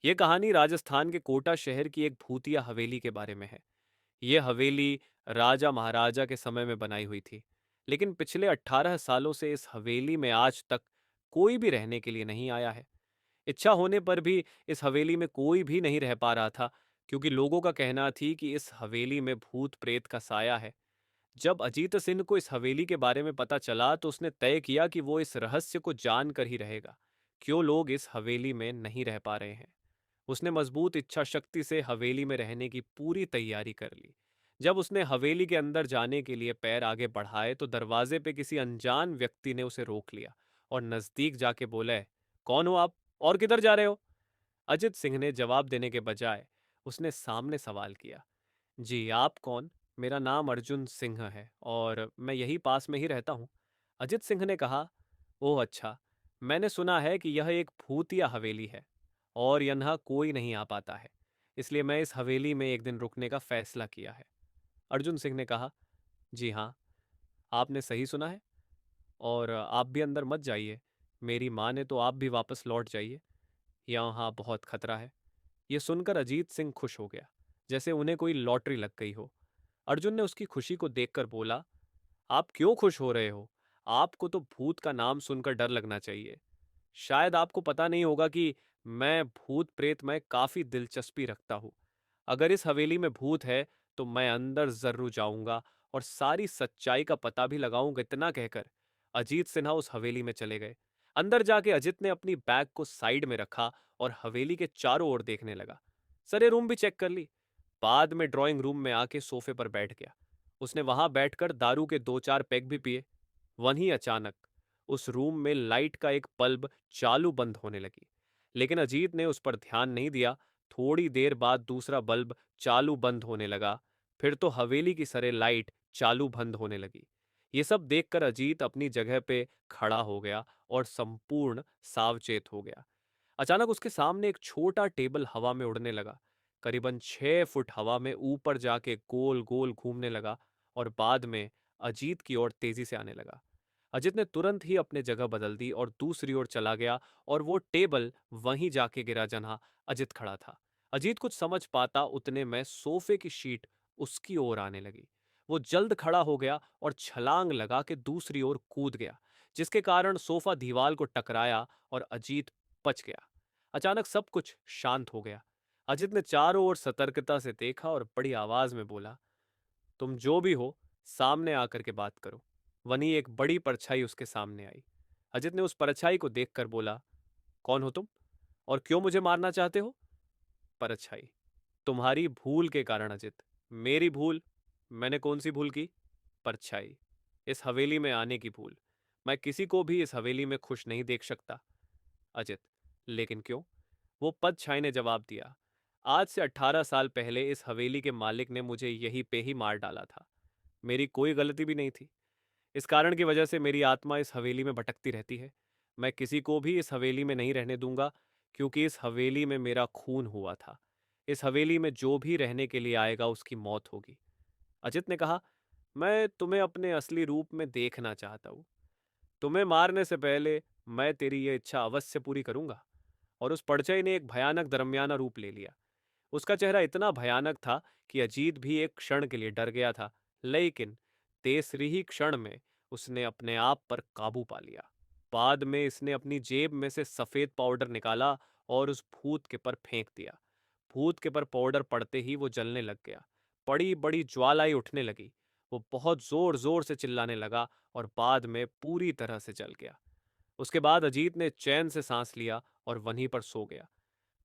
ये कहानी राजस्थान के कोटा शहर की एक भूतिया हवेली के बारे में है। ये हवेली राजा महाराजा के समय में बनाई हुई थी, लेकिन पिछले 18 सालों से इस हवेली में आज तक कोई भी रहने के लिए नहीं आया है। इच्छा होने पर भी इस हवेली में कोई भी नहीं रह पा रहा था, क्योंकि लोगों का कहना थी कि इस हवेली में भूत प्रेत का साया है। जब अजीत सिंह को इस हवेली के बारे में पता चला तो उसने तय किया कि वो इस रहस्य को जानकर ही रहेगा, क्यों लोग इस हवेली में नहीं रह पा रहे हैं। उसने मजबूत इच्छा शक्ति से हवेली में रहने की पूरी तैयारी कर ली। जब उसने हवेली के अंदर जाने के लिए पैर आगे बढ़ाए तो दरवाजे पे किसी अनजान व्यक्ति ने उसे रोक लिया और नजदीक जाके बोला, कौन हो आप और किधर जा रहे हो? अजित सिंह ने जवाब देने के बजाय उसने सामने सवाल किया, जी आप कौन? मेरा नाम अर्जुन सिंह है और मैं यही पास में ही रहता हूँ। अजित सिंह ने कहा, ओह अच्छा, मैंने सुना है कि यह एक भूतिया हवेली है और यहाँ कोई नहीं आ पाता है, इसलिए मैं इस हवेली में एक दिन रुकने का फैसला किया है। अर्जुन सिंह ने कहा, जी हाँ, आपने सही सुना है और आप भी अंदर मत जाइए। मेरी माँ ने तो आप भी वापस लौट जाइए, यहाँ बहुत खतरा है। ये सुनकर अजीत सिंह खुश हो गया, जैसे उन्हें कोई लॉटरी लग गई हो। अर्जुन ने उसकी खुशी को देखकर बोला, आप क्यों खुश हो रहे हो? आपको तो भूत का नाम सुनकर डर लगना चाहिए। शायद आपको पता नहीं होगा कि मैं भूत प्रेत में काफी दिलचस्पी रखता हूँ। अगर इस हवेली में भूत है तो मैं अंदर जरूर जाऊंगा और सारी सच्चाई का पता भी लगाऊंगा। इतना कहकर अजीत सिन्हा उस हवेली में चले गए। अंदर जाके अजित ने अपनी बैग को साइड में रखा और हवेली के चारों ओर देखने लगा। सारे रूम भी चेक कर ली। बाद में ड्राइंग रूम में आके सोफे पर बैठ गया। उसने वहां बैठकर दारू के दो चार पैग भी पिए। वहीं अचानक उस रूम में लाइट का एक बल्ब चालू बंद होने लगी, लेकिन अजीत ने उस पर ध्यान नहीं दिया। थोड़ी देर बाद दूसरा बल्ब चालू बंद होने लगा। फिर तो हवेली की सारे लाइट चालू बंद होने लगी। ये सब देखकर अजीत अपनी जगह पे खड़ा हो गया और संपूर्ण सावचेत हो गया। अचानक उसके सामने एक छोटा टेबल हवा में उड़ने लगा। करीबन 6 फुट हवा में ऊपर जाके गोल गोल घूमने लगा और बाद में अजीत की ओर तेजी से आने लगा। अजित ने तुरंत ही अपने जगह बदल दी और दूसरी ओर चला गया और वो टेबल वहीं जाके गिरा जहां अजित खड़ा था। अजीत कुछ समझ पाता उतने में सोफे की शीट उसकी ओर आने लगी। वो जल्द खड़ा हो गया और छलांग लगा के दूसरी ओर कूद गया, जिसके कारण सोफा दीवार को टकराया और अजीत बच गया। अचानक सब कुछ शांत हो गया। अजित ने चारों ओर सतर्कता से देखा और बड़ी आवाज में बोला, तुम जो भी हो, सामने आकर के बात करो। वनी एक बड़ी परछाई उसके सामने आई। अजित ने उस परछाई को देखकर बोला, कौन हो तुम और क्यों मुझे मारना चाहते हो? परछाई, तुम्हारी भूल के कारण अजित। मेरी भूल? मैंने कौन सी भूल की? परछाई, इस हवेली में आने की भूल। मैं किसी को भी इस हवेली में खुश नहीं देख सकता। अजित, लेकिन क्यों? वो परछाई ने जवाब दिया, आज से 18 साल पहले इस हवेली के मालिक ने मुझे यहीं पे ही मार डाला था। मेरी कोई गलती भी नहीं थी। इस कारण की वजह से मेरी आत्मा इस हवेली में भटकती रहती है। मैं किसी को भी इस हवेली में नहीं रहने दूंगा, क्योंकि इस हवेली में मेरा खून हुआ था। इस हवेली में जो भी रहने के लिए आएगा उसकी मौत होगी। अजित ने कहा, मैं तुम्हें अपने असली रूप में देखना चाहता हूँ। तुम्हें मारने से पहले मैं तेरी यह इच्छा अवश्य पूरी करूंगा। और उस परछाई ने एक भयानक दरमियाना रूप ले लिया। उसका चेहरा इतना भयानक था कि अजीत भी एक क्षण के लिए डर गया था, लेकिन तीसरी ही क्षण में उसने अपने आप पर काबू पा लिया। बाद में इसने अपनी जेब में से सफेद पाउडर निकाला और उस भूत के पर फेंक दिया। भूत के पर पाउडर पड़ते ही वो जलने लग गया। बड़ी बड़ी ज्वालाएं उठने लगी। वो बहुत जोर जोर से चिल्लाने लगा और बाद में पूरी तरह से जल गया। उसके बाद अजीत ने चैन से सांस लिया और वहीं पर सो गया।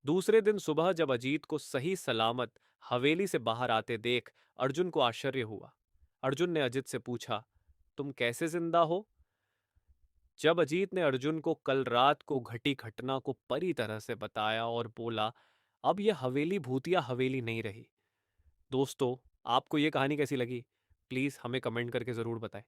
दूसरे दिन सुबह जब अजीत को सही सलामत हवेली से बाहर आते देख अर्जुन को आश्चर्य हुआ। अर्जुन ने अजित से पूछा, तुम कैसे जिंदा हो? जब अजीत ने अर्जुन को कल रात को घटी घटना को परी तरह से बताया और बोला, अब यह हवेली भूतिया हवेली नहीं रही। दोस्तों, आपको यह कहानी कैसी लगी? प्लीज हमें कमेंट करके जरूर बताएं।